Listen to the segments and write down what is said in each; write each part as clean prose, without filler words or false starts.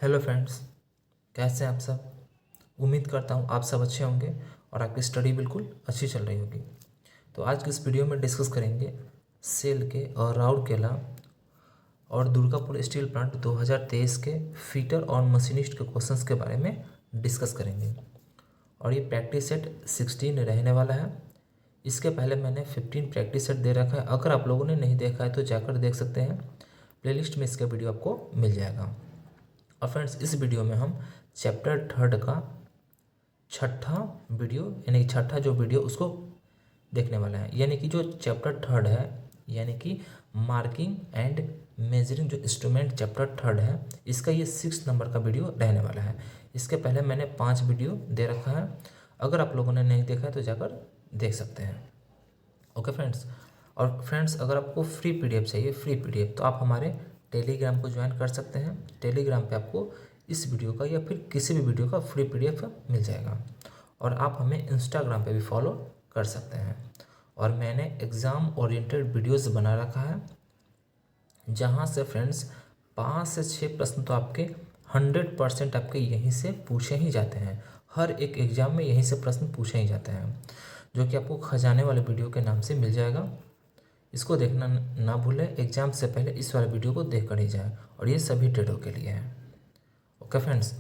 Hello friends, कैसे हैं आप सब। उम्मीद करता हूँ आप सब अच्छे होंगे और आपकी स्टडी बिल्कुल अच्छी चल रही होगी। तो आज की इस वीडियो में डिस्कस करेंगे सेल के और राउरकेला और दुर्गापुर स्टील प्लांट 2023 के फीटर और मशीनिस्ट के क्वेश्चंस के बारे में डिस्कस करेंगे। और ये प्रैक्टिस सेट 16 रहने वाला है। इसके पहले मैंने 15 प्रैक्टिस सेट दे रखा है। अगर आप लोगों ने नहीं देखा है तो जाकर देख सकते हैं, प्लेलिस्ट में इसका वीडियो आपको मिल जाएगा। और फ्रेंड्स, इस वीडियो में हम चैप्टर 3 का छठा वीडियो यानी कि छठा जो वीडियो उसको देखने वाला है। यानी कि जो चैप्टर 3 है, यानी कि मार्किंग एंड मेजरिंग जो इंस्ट्रूमेंट चैप्टर 3 है, इसका ये 6 नंबर का वीडियो रहने वाला है। इसके पहले मैंने 5 वीडियो दे रखा है। अगर आप लोगों ने नहीं देखा है तो जाकर देख सकते हैं। Okay friends. और फ्रेंड्स, अगर आपको फ्री पीडीएफ चाहिए, फ्री पीडीएफ, तो आप हमारे टेलीग्राम को ज्वाइन कर सकते हैं। टेलीग्राम पे आपको इस वीडियो का या फिर किसी भी वीडियो का फ्री पीडीएफ मिल जाएगा। और आप हमें इंस्टाग्राम पे भी फॉलो कर सकते हैं। और मैंने एग्ज़ाम ओरिएंटेड वीडियोस बना रखा है, जहाँ से फ्रेंड्स 5 से 6 प्रश्न तो आपके 100% आपके यहीं से पूछे ही जाते हैं। हर एक एग्ज़ाम में यहीं से प्रश्न पूछे ही जाते हैं, जो कि आपको खजाने वाले वीडियो के नाम से मिल जाएगा। इसको देखना ना भूलें। एग्ज़ाम से पहले इस वाले वीडियो को देख कर ही जाए। और ये सभी ट्रेडों के लिए है। Okay friends.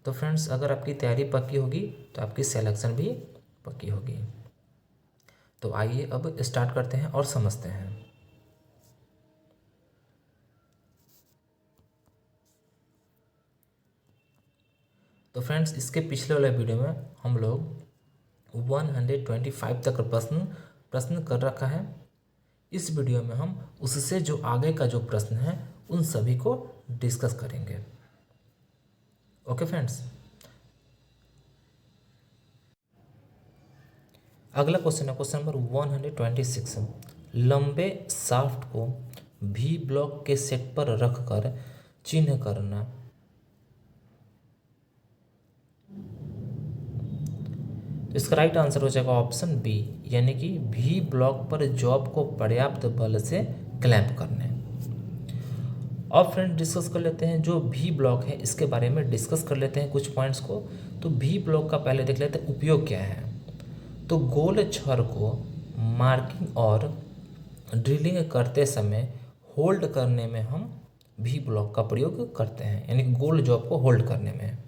तो फ्रेंड्स, अगर आपकी तैयारी पक्की होगी तो आपकी सिलेक्शन भी पक्की होगी। तो आइए अब स्टार्ट करते हैं और समझते हैं। तो फ्रेंड्स, इसके पिछले वाले वीडियो में हम लोग 125 तक प्रश्न प्रश्न कर रखा है। इस वीडियो में हम उससे जो आगे का जो प्रश्न है उन सभी को डिस्कस करेंगे। Okay friends. अगला क्वेश्चन है क्वेश्चन नंबर 126। लंबे शाफ्ट को भी ब्लॉक के सेट पर रखकर चिन्ह करना। तो इसका राइट आंसर हो जाएगा ऑप्शन बी, यानी कि भी ब्लॉक पर जॉब को पर्याप्त बल से क्लैंप करने। अब फ्रेंड डिस्कस कर लेते हैं जो भी ब्लॉक है, इसके बारे में डिस्कस कर लेते हैं कुछ पॉइंट्स को। तो भी ब्लॉक का पहले देख लेते हैं उपयोग क्या है। तो गोल छड़ को मार्किंग और ड्रिलिंग करते समय होल्ड करने में हम भी ब्लॉक का प्रयोग करते हैं, यानी कि गोल जॉब को होल्ड करने में।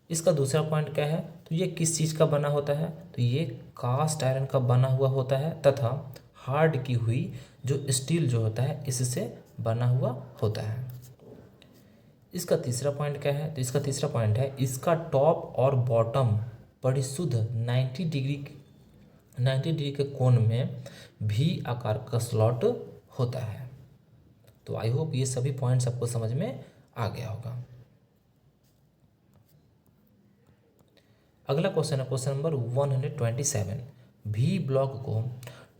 इसका दूसरा पॉइंट क्या है, तो ये किस चीज़ का बना होता है, तो ये कास्ट आयरन का बना हुआ होता है तथा हार्ड की हुई जो स्टील जो होता है इससे बना हुआ होता है। इसका तीसरा पॉइंट क्या है, तो इसका तीसरा पॉइंट है इसका टॉप और बॉटम परिशुद्ध 90 डिग्री के कोण में भी आकार का स्लॉट होता है। तो आई होप ये सभी पॉइंट्स आपको समझ में आ गया होगा। अगला क्वेश्चन है क्वेश्चन नंबर 127। भी ब्लॉक को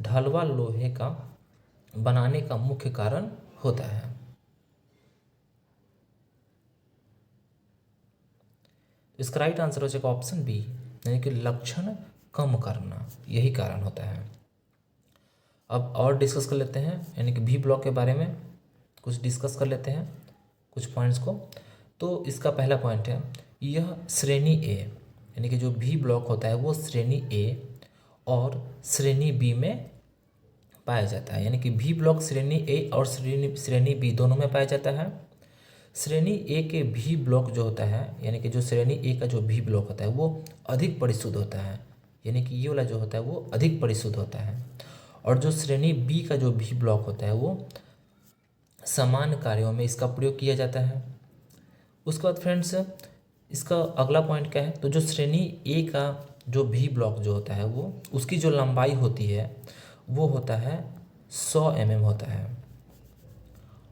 ढलवा लोहे का बनाने का मुख्य कारण होता है। इसका राइट आंसर हो जाएगा ऑप्शन बी, यानी कि लक्षण कम करना, यही कारण होता है। अब और डिस्कस कर लेते हैं, यानी कि भी ब्लॉक के बारे में कुछ डिस्कस कर लेते हैं कुछ पॉइंट्स को। तो इसका पहला पॉइंट है यह श्रेणी ए, यानी कि जो भी ब्लॉक होता है वो श्रेणी ए और श्रेणी बी में पाया जाता है। यानी कि भी ब्लॉक श्रेणी ए और श्रेणी बी दोनों में पाया जाता है। श्रेणी ए के भी ब्लॉक जो होता है, यानी कि जो श्रेणी ए का जो भी ब्लॉक होता है वो अधिक परिशुद्ध होता है, यानी कि ये वाला जो होता है वो अधिक परिशुद्ध होता है। और जो श्रेणी बी का जो भी ब्लॉक होता है वो समान कार्यों में इसका प्रयोग किया जाता है। उसके बाद फ्रेंड्स, इसका अगला पॉइंट क्या है, तो जो श्रेणी ए का जो भी ब्लॉक जो होता है वो उसकी जो लंबाई होती है वो होता है 100 mm होता है।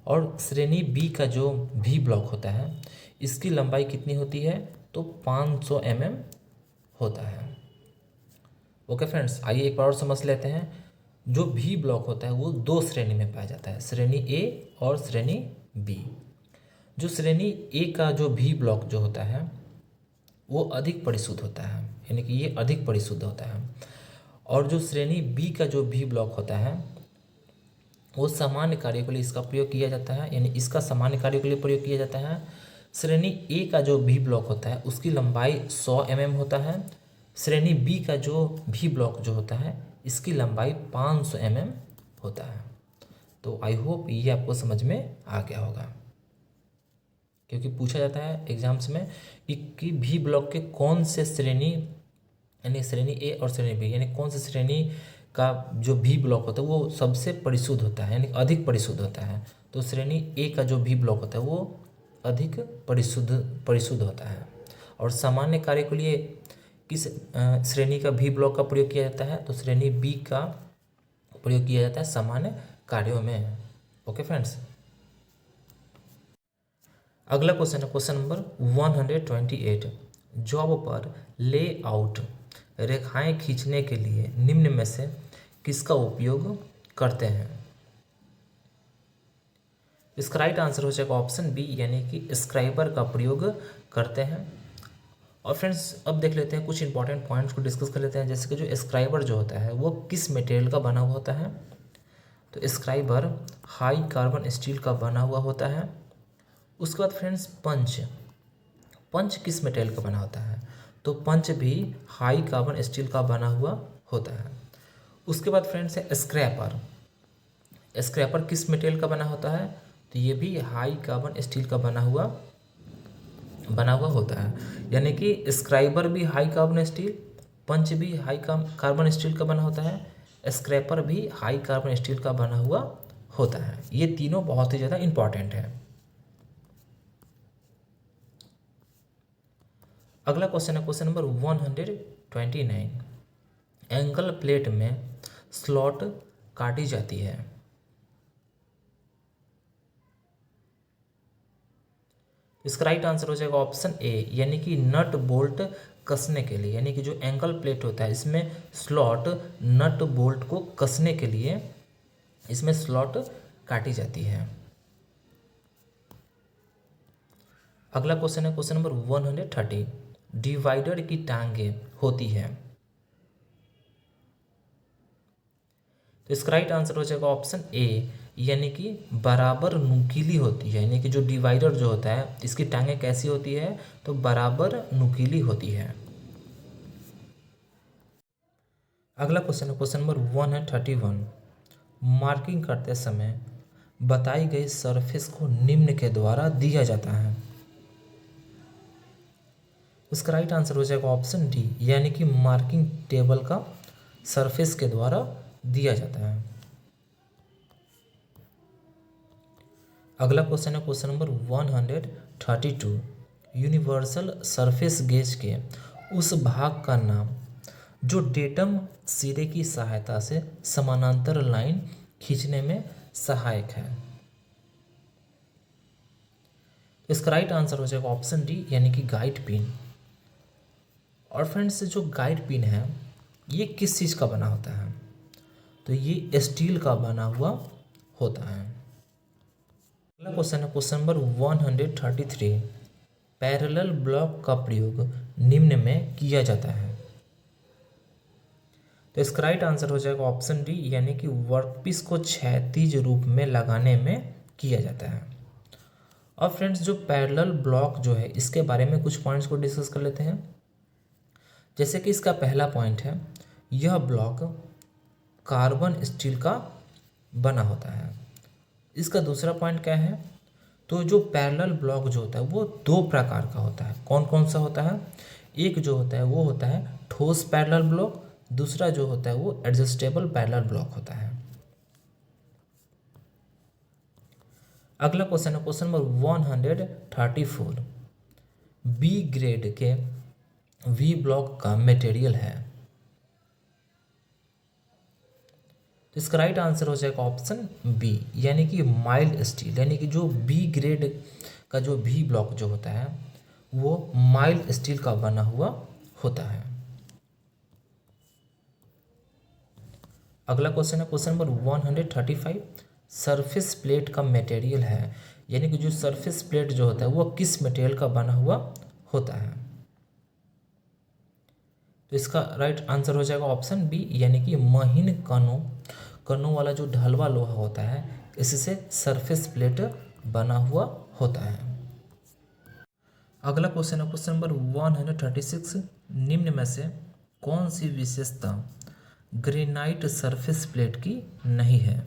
और श्रेणी बी का जो भी ब्लॉक होता है इसकी लंबाई कितनी होती है, तो 500 mm होता है। ओके फ्रेंड्स, आइए एक बार और समझ लेते हैं। जो भी ब्लॉक होता है वो दो श्रेणी में पाया जाता है, श्रेणी ए और श्रेणी बी। जो श्रेणी ए का जो भी ब्लॉक जो होता है वो अधिक परिशुद्ध होता है, यानी कि ये अधिक परिशुद्ध होता है। और जो श्रेणी बी का जो भी ब्लॉक होता है वो सामान्य कार्यों के लिए इसका प्रयोग किया जाता है, यानी इसका सामान्य कार्यों के लिए प्रयोग किया जाता है। श्रेणी ए का जो भी ब्लॉक होता है उसकी लंबाई 100 mm होता है। श्रेणी बी का जो भी ब्लॉक जो होता है इसकी लंबाई 500 mm होता है। तो आई होप ये आपको समझ में आ गया होगा, क्योंकि पूछा जाता है एग्जाम्स में कि भी ब्लॉक के कौन से श्रेणी, यानी श्रेणी ए और श्रेणी बी, यानी कौन से श्रेणी का जो भी ब्लॉक होता है वो सबसे परिशुद्ध होता है, यानी अधिक परिशुद्ध होता है। तो श्रेणी ए का जो भी ब्लॉक होता है वो अधिक परिशुद्ध होता है। और सामान्य कार्य के लिए किस श्रेणी का भी ब्लॉक का प्रयोग किया जाता है? तो श्रेणी बी का प्रयोग किया जाता है सामान्य कार्यों में। ओके फ्रेंड्स, अगला क्वेश्चन है क्वेश्चन नंबर 128। जॉब पर लेआउट रेखाएं खींचने के लिए निम्न में से किसका उपयोग करते हैं? इसका राइट आंसर हो जाएगा ऑप्शन बी, यानी कि स्क्राइबर का प्रयोग करते हैं। और फ्रेंड्स अब देख लेते हैं कुछ इंपॉर्टेंट पॉइंट्स को डिस्कस कर लेते हैं, जैसे कि जो स्क्राइबर जो होता है वो किस मटेरियल का बना हुआ होता है? तो स्क्राइबर हाई कार्बन स्टील का बना हुआ होता है। उसके बाद फ्रेंड्स पंच किस मटेरियल का बना होता है? तो पंच भी हाई कार्बन स्टील का बना हुआ होता है। उसके बाद फ्रेंड्स है स्क्रैपर किस मटेरियल का बना होता है? तो ये भी हाई कार्बन स्टील का बना हुआ होता है। यानी कि स्क्राइबर भी हाई कार्बन स्टील, पंच भी हाई कार्बन स्टील का बना होता है, स्क्रैपर भी हाई कार्बन स्टील का बना हुआ होता है। ये तीनों बहुत ही ज़्यादा इंपॉर्टेंट है। अगला क्वेश्चन है क्वेश्चन नंबर 129। एंगल प्लेट में स्लॉट काटी जाती है। इसका राइट आंसर हो जाएगा ऑप्शन ए, यानी कि नट बोल्ट कसने के लिए, यानी कि जो एंगल प्लेट होता है इसमें स्लॉट नट बोल्ट को कसने के लिए इसमें स्लॉट काटी जाती है। अगला क्वेश्चन है क्वेश्चन नंबर 130। डिवाइडर की टांगें होती है। तो इसका राइट आंसर हो जाएगा ऑप्शन ए, यानी कि बराबर नुकीली होती है। यानी कि जो डिवाइडर जो होता है इसकी टांगें कैसी होती है? तो बराबर नुकीली होती है। अगला क्वेश्चन है क्वेश्चन नंबर 131। मार्किंग करते समय बताई गई सरफेस को निम्न के द्वारा दिया जाता है। इसका राइट आंसर हो जाएगा ऑप्शन डी, यानी कि मार्किंग टेबल का सरफेस के द्वारा दिया जाता है। अगला क्वेश्चन है question number 132। Universal surface gauge के उस भाग का नाम जो डेटम सिरे की सहायता से समानांतर लाइन खींचने में सहायक है। इसका राइट आंसर हो जाएगा ऑप्शन डी, यानी कि गाइड पिन। और फ्रेंड्स जो गाइड पिन है ये किस चीज़ का बना होता है? तो ये स्टील का बना हुआ होता है। अगला क्वेश्चन है क्वेश्चन नंबर 133। पैरेलल ब्लॉक का प्रयोग निम्न में किया जाता है। तो इसका राइट आंसर हो जाएगा ऑप्शन डी, यानी कि वर्कपीस को क्षैतिज रूप में लगाने में किया जाता है। और फ्रेंड्स जो पैरेलल ब्लॉक जो है इसके बारे में कुछ पॉइंट्स को डिस्कस कर लेते हैं। जैसे कि इसका पहला पॉइंट है, यह ब्लॉक कार्बन स्टील का बना होता है। इसका दूसरा पॉइंट क्या है? तो जो पैरेलल ब्लॉक जो होता है वो दो प्रकार का होता है। कौन कौन सा होता है? एक जो होता है वो होता है ठोस पैरेलल ब्लॉक, दूसरा जो होता है वो एडजस्टेबल पैरेलल ब्लॉक होता है। अगला क्वेश्चन है क्वेश्चन नंबर 134। बी ग्रेड के वी ब्लॉक का मटेरियल है। तो इसका राइट आंसर हो जाएगा ऑप्शन बी, यानी कि माइल्ड स्टील। यानी कि जो बी ग्रेड का जो वी ब्लॉक जो होता है वो माइल्ड स्टील का बना हुआ होता है। अगला क्वेश्चन है क्वेश्चन नंबर 135। सरफेस प्लेट का मटेरियल है, यानी कि जो सरफेस प्लेट जो होता है वो किस मटेरियल का बना हुआ होता है? तो इसका राइट आंसर हो जाएगा ऑप्शन बी, यानी कि महीन कणों वाला जो ढलवा लोहा होता है इससे सरफेस प्लेट बना हुआ होता है। अगला क्वेश्चन है क्वेश्चन नंबर 136। निम्न में से कौन सी विशेषता ग्रेनाइट सरफेस प्लेट की नहीं है?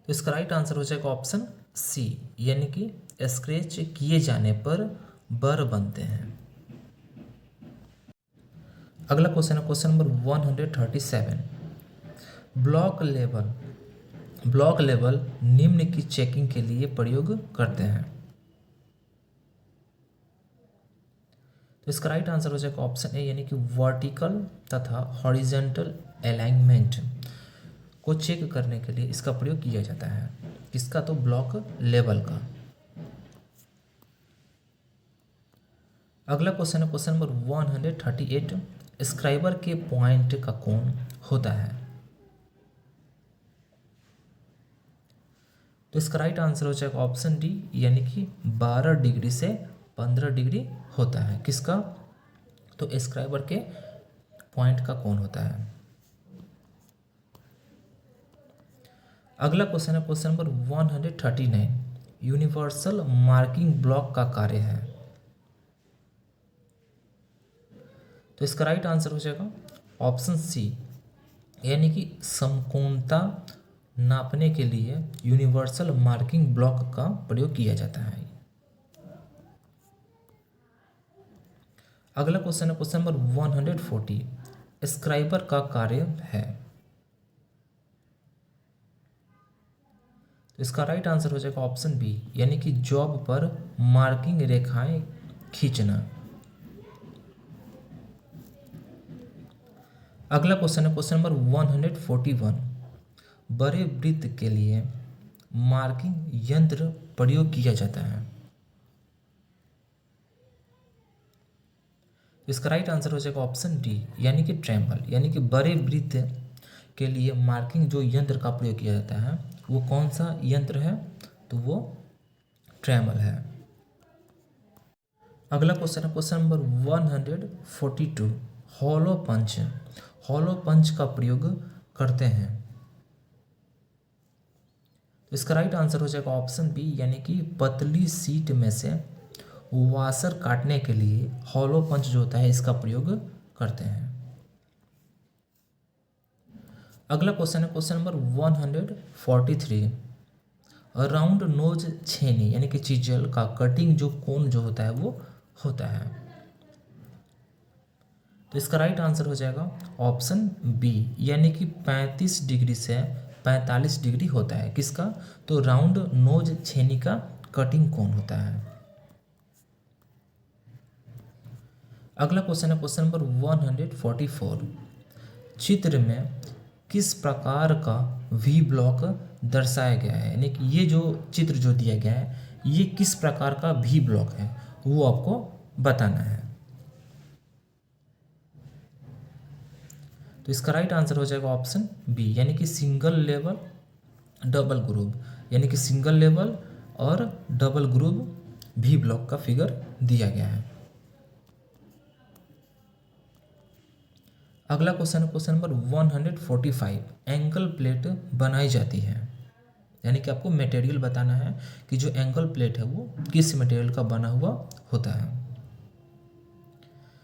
तो इसका राइट आंसर हो जाएगा ऑप्शन सी, यानी कि स्क्रैच किए जाने पर बर बनते हैं। अगला क्वेश्चन है क्वेश्चन नंबर 137। ब्लॉक लेवल निम्न की चेकिंग के लिए प्रयोग करते हैं। तो इसका राइट आंसर हो जाएगा ऑप्शन ए, यानी कि वर्टिकल तथा हॉरिजेंटल अलाइनमेंट को चेक करने के लिए इसका प्रयोग किया जाता है। किसका? तो ब्लॉक लेवल का। अगला क्वेश्चन है क्वेश्चन नंबर 138। स्क्राइबर के पॉइंट का कोण होता है। तो इसका राइट आंसर हो जाएगा ऑप्शन डी, यानी कि 12 डिग्री से 15 डिग्री होता है। किसका? तो स्क्राइबर के पॉइंट का कोण होता है। अगला क्वेश्चन है question number 139। Universal marking block का कार्य है। तो इसका राइट आंसर हो जाएगा ऑप्शन सी, यानी कि समकोणता नापने के लिए यूनिवर्सल मार्किंग ब्लॉक का प्रयोग किया जाता है। अगला क्वेश्चन है क्वेश्चन नंबर 140। स्क्राइबर का कार्य है। तो इसका राइट आंसर हो जाएगा ऑप्शन बी, यानी कि जॉब पर मार्किंग रेखाएं खींचना। अगला क्वेश्चन है क्वेश्चन नंबर 141। बड़े वृत्त के लिए मार्किंग यंत्र प्रयोग किया जाता है। इसका राइट आंसर हो जाएगा ऑप्शन डी, यानी कि ट्रेमल। यानी कि बड़े वृत्त के लिए मार्किंग जो यंत्र का प्रयोग किया जाता है वो कौन सा यंत्र है? तो वो ट्रेमल है। अगला क्वेश्चन है क्वेश्चन नंबर 142। हॉलो पंच का प्रयोग करते हैं। तो इसका राइट आंसर हो जाएगा ऑप्शन बी, यानी कि पतली सीट में से वाशर काटने के लिए हॉलो पंच जो होता है इसका प्रयोग करते हैं। अगला क्वेश्चन है क्वेश्चन नंबर 143। राउंड नोज छेनी यानी कि चिजल का कटिंग जो कोण जो होता है वो होता है। तो इसका राइट आंसर हो जाएगा ऑप्शन बी, यानी कि 35 डिग्री से 45 डिग्री होता है। किसका? तो राउंड नोज छेनी का कटिंग कोण होता है। अगला क्वेश्चन है क्वेश्चन नंबर 144। चित्र में किस प्रकार का वी ब्लॉक दर्शाया गया है, यानी कि ये जो चित्र जो दिया गया है ये किस प्रकार का वी ब्लॉक है वो आपको बताना है। तो इसका राइट आंसर हो जाएगा ऑप्शन बी, यानी कि सिंगल लेवल डबल ग्रुव, यानी कि सिंगल लेवल और डबल ग्रुव वी ब्लॉक का फिगर दिया गया है। अगला क्वेश्चन है क्वेश्चन नंबर 145। एंगल प्लेट बनाई जाती है, यानी कि आपको मटेरियल बताना है कि जो एंगल प्लेट है वो किस मटेरियल का बना हुआ होता है।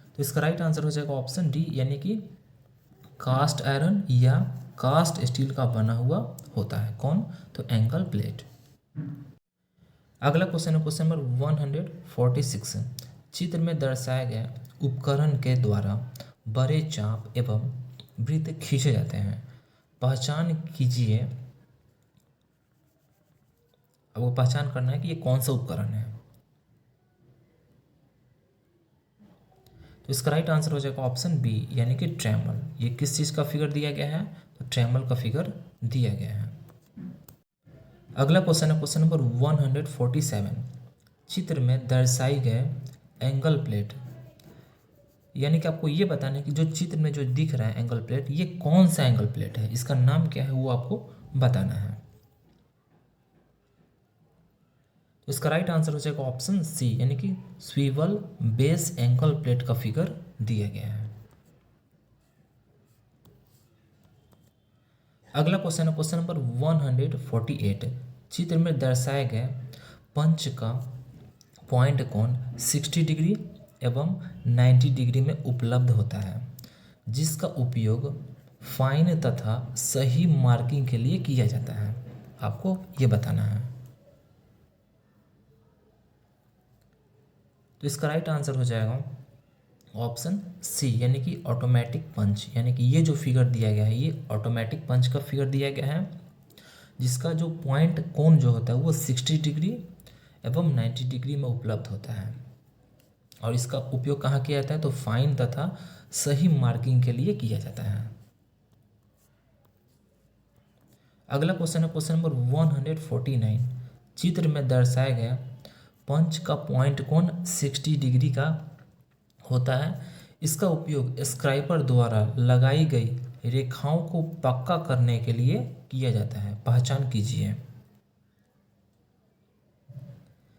तो इसका राइट आंसर हो जाएगा ऑप्शन डी, यानी कि कास्ट आयरन या कास्ट स्टील का बना हुआ होता है। कौन? तो एंगल प्लेट। अगला क्वेश्चन है क्वेश्चन नंबर 146। चित्र में दर्शाया गया उपकरण के द्वारा बड़े चाप एवं वृत्त खींचे जाते हैं। पहचान कीजिए। अब वो पहचान करना है कि ये कौन सा उपकरण है। तो इसका राइट आंसर हो जाएगा ऑप्शन बी, यानी कि ट्रेमल। ये किस चीज़ का फिगर दिया गया है? तो ट्रेमल का फिगर दिया गया है। अगला क्वेश्चन है क्वेश्चन नंबर 147। चित्र में दर्शाई गए एंगल प्लेट, यानी कि आपको ये बताना है कि जो चित्र में जो दिख रहा है एंगल प्लेट ये कौन सा एंगल प्लेट है, इसका नाम क्या है वो आपको बताना है। तो इसका राइट आंसर हो जाएगा ऑप्शन सी, यानी कि स्वीवल बेस एंगल प्लेट का फिगर दिया गया है। अगला क्वेश्चन है क्वेश्चन नंबर 148। चित्र में दर्शाए गए पंच का पॉइंट कोण 60 डिग्री एवं 90 डिग्री में उपलब्ध होता है, जिसका उपयोग फाइन तथा सही मार्किंग के लिए किया जाता है। आपको ये बताना है। तो इसका राइट आंसर हो जाएगा ऑप्शन सी, यानी कि ऑटोमेटिक पंच। यानी कि ये जो फिगर दिया गया है ये ऑटोमेटिक पंच का फिगर दिया गया है, जिसका जो पॉइंट कोण जो होता है वो 60 डिग्री एवं 90 डिग्री में उपलब्ध होता है, और इसका उपयोग कहाँ किया जाता है? तो फाइन तथा सही मार्किंग के लिए किया जाता है। अगला क्वेश्चन है क्वेश्चन नंबर 149। चित्र में दर्शाया गया पंच का पॉइंट कोण 60 डिग्री का होता है। इसका उपयोग स्क्राइबर द्वारा लगाई गई रेखाओं को पक्का करने के लिए किया जाता है। पहचान कीजिए।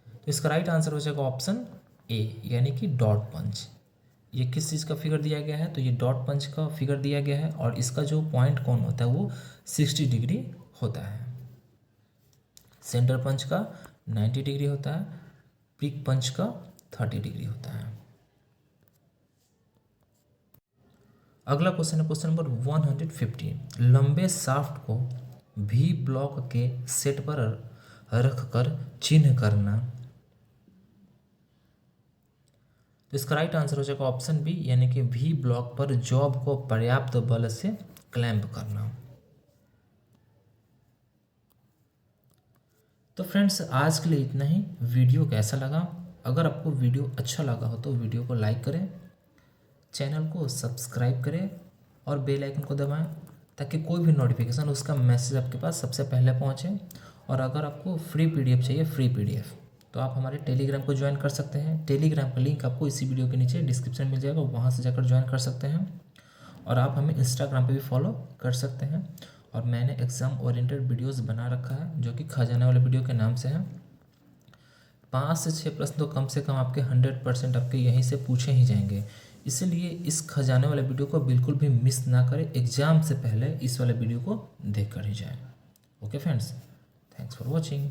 तो इसका राइट आंसर हो जाएगा ऑप्शन ए, यानी कि डॉट पंच। ये किस चीज़ का फिगर दिया गया है? तो ये डॉट पंच का फिगर दिया गया है, और इसका जो पॉइंट कोण होता है वो 60 डिग्री होता है। सेंटर पंच का 90 डिग्री होता है, पिक पंच का 30 डिग्री होता है। अगला क्वेश्चन है क्वेश्चन नंबर 150। लंबे शाफ्ट को भी ब्लॉक के सेट पर रखकर चिन्ह करना। तो इसका राइट आंसर हो जाएगा ऑप्शन बी, यानी कि भी ब्लॉक पर जॉब को पर्याप्त बल से क्लैंप करना। तो फ्रेंड्स आज के लिए इतना ही। वीडियो कैसा लगा? अगर आपको वीडियो अच्छा लगा हो तो वीडियो को लाइक करें, चैनल को सब्सक्राइब करें और बेल आइकन को दबाएं, ताकि कोई भी नोटिफिकेशन उसका मैसेज आपके पास सबसे पहले पहुंचे। और अगर आपको फ्री पीडीएफ चाहिए, फ्री पीडीएफ, तो आप हमारे टेलीग्राम को ज्वाइन कर सकते हैं। टेलीग्राम का लिंक आपको इसी वीडियो के नीचे डिस्क्रिप्शन मिल जाएगा, वहाँ से जाकर ज्वाइन कर सकते हैं। और आप हमें इंस्टाग्राम पे भी फॉलो कर सकते हैं। और मैंने एग्ज़ाम ओरिएंटेड वीडियोस बना रखा है, जो कि खजाना वाले वीडियो के नाम से है। 5 से 6 प्रश्न तो कम से कम आपके 100% आपके यहीं से पूछे ही जाएंगे। इसलिए इस खजाने वाले वीडियो को बिल्कुल भी मिस ना करें। एग्ज़ाम से पहले इस वाले वीडियो को देख कर ही जाएं। Okay friends, thanks for watching.